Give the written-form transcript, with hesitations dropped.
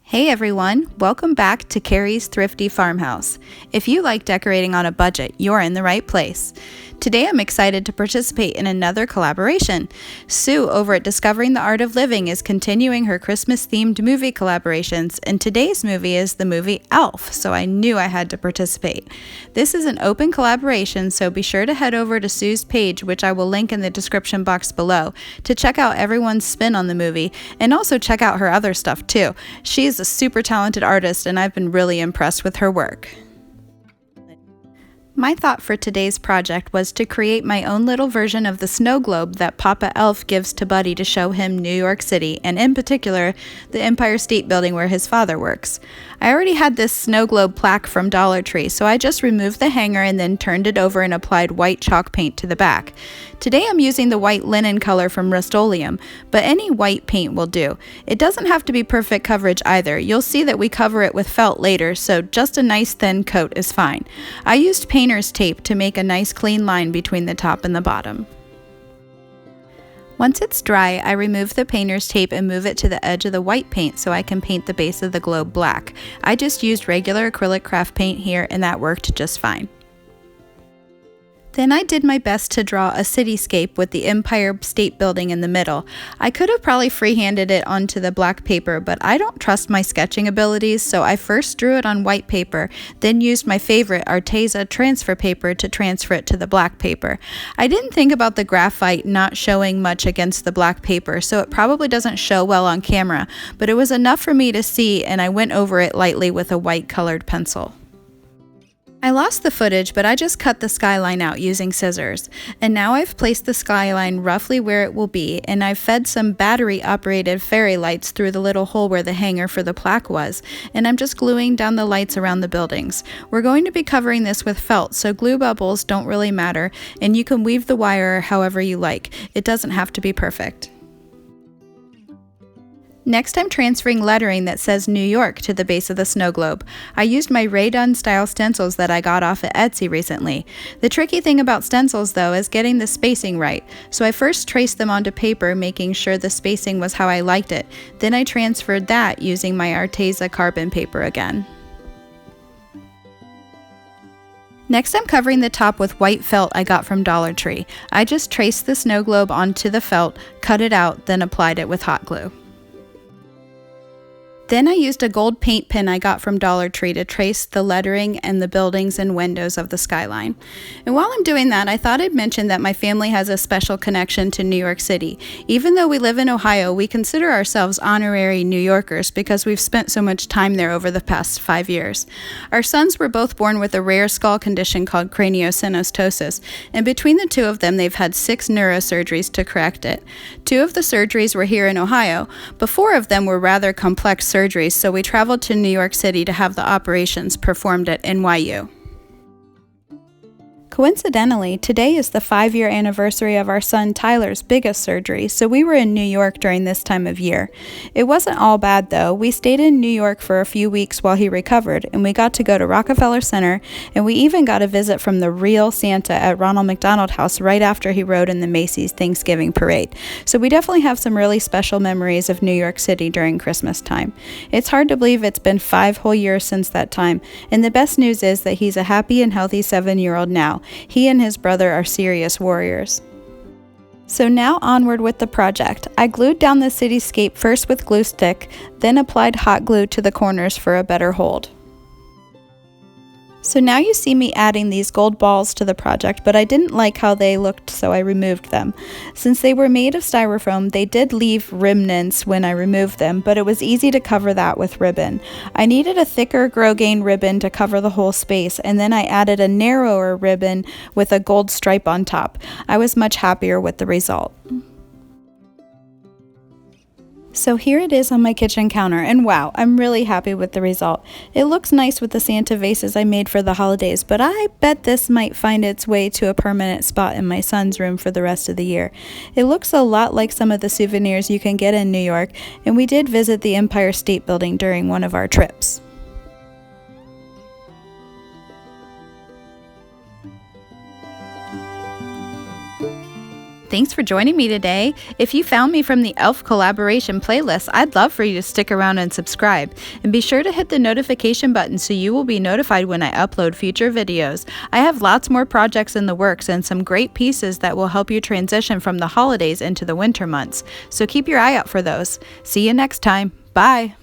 Hey everyone, welcome back to Carrie's Thrifty Farmhouse. If you like decorating on a budget, you're in the right place. Today I'm excited to participate in another collaboration. Sue over at Discovering the Art of Living is continuing her Christmas-themed movie collaborations, and today's movie is the movie Elf, so I knew I had to participate. This is an open collaboration, so be sure to head over to Sue's page, which I will link in the description box below, to check out everyone's spin on the movie, and also check out her other stuff too. She is a super talented artist, and I've been really impressed with her work. My thought for today's project was to create my own little version of the snow globe that Papa Elf gives to Buddy to show him New York City, and in particular, the Empire State Building where his father works. I already had this snow globe plaque from Dollar Tree, so I just removed the hanger and then turned it over and applied white chalk paint to the back. Today I'm using the white linen color from Rust-Oleum, but any white paint will do. It doesn't have to be perfect coverage either. You'll see that we cover it with felt later, so just a nice thin coat is fine. I used painter's tape to make a nice clean line between the top and the bottom. Once it's dry, I remove the painter's tape and move it to the edge of the white paint so I can paint the base of the globe black. I just used regular acrylic craft paint here, and that worked just fine. Then I did my best to draw a cityscape with the Empire State Building in the middle. I could have probably freehanded it onto the black paper, but I don't trust my sketching abilities, so I first drew it on white paper, then used my favorite Arteza transfer paper to transfer it to the black paper. I didn't think about the graphite not showing much against the black paper, so it probably doesn't show well on camera, but it was enough for me to see, and I went over it lightly with a white colored pencil. I lost the footage, but I just cut the skyline out using scissors. And now I've placed the skyline roughly where it will be, and I've fed some battery-operated fairy lights through the little hole where the hanger for the plaque was, and I'm just gluing down the lights around the buildings. We're going to be covering this with felt, so glue bubbles don't really matter, and you can weave the wire however you like. It doesn't have to be perfect. Next, I'm transferring lettering that says New York to the base of the snow globe. I used my Rae Dunn style stencils that I got off at Etsy recently. The tricky thing about stencils, though, is getting the spacing right. So I first traced them onto paper, making sure the spacing was how I liked it. Then I transferred that using my Arteza carbon paper again. Next, I'm covering the top with white felt I got from Dollar Tree. I just traced the snow globe onto the felt, cut it out, then applied it with hot glue. Then I used a gold paint pen I got from Dollar Tree to trace the lettering and the buildings and windows of the skyline. And while I'm doing that, I thought I'd mention that my family has a special connection to New York City. Even though we live in Ohio, we consider ourselves honorary New Yorkers because we've spent so much time there over the past 5 years. Our sons were both born with a rare skull condition called craniosynostosis, and between the two of them, they've had 6 neurosurgeries to correct it. 2 of the surgeries were here in Ohio, but 4 of them were rather complex surgeries, so we traveled to New York City to have the operations performed at NYU. Coincidentally, today is the 5-year anniversary of our son Tyler's biggest surgery, so we were in New York during this time of year. It wasn't all bad though. We stayed in New York for a few weeks while he recovered, and we got to go to Rockefeller Center, and we even got a visit from the real Santa at Ronald McDonald House right after he rode in the Macy's Thanksgiving Parade. So we definitely have some really special memories of New York City during Christmas time. It's hard to believe it's been 5 whole years since that time, and the best news is that he's a happy and healthy 7-year-old now. He and his brother are serious warriors. So now onward with the project. I glued down the cityscape first with glue stick, then applied hot glue to the corners for a better hold. So now you see me adding these gold balls to the project, but I didn't like how they looked, so I removed them. Since they were made of styrofoam, they did leave remnants when I removed them, but it was easy to cover that with ribbon. I needed a thicker grosgrain ribbon to cover the whole space, and then I added a narrower ribbon with a gold stripe on top. I was much happier with the result. So here it is on my kitchen counter, and wow, I'm really happy with the result. It looks nice with the Santa vases I made for the holidays, but I bet this might find its way to a permanent spot in my son's room for the rest of the year. It looks a lot like some of the souvenirs you can get in New York, and we did visit the Empire State Building during one of our trips. Thanks for joining me today. If you found me from the Elf collaboration playlist, I'd love for you to stick around and subscribe. And be sure to hit the notification button so you will be notified when I upload future videos. I have lots more projects in the works and some great pieces that will help you transition from the holidays into the winter months. So keep your eye out for those. See you next time. Bye.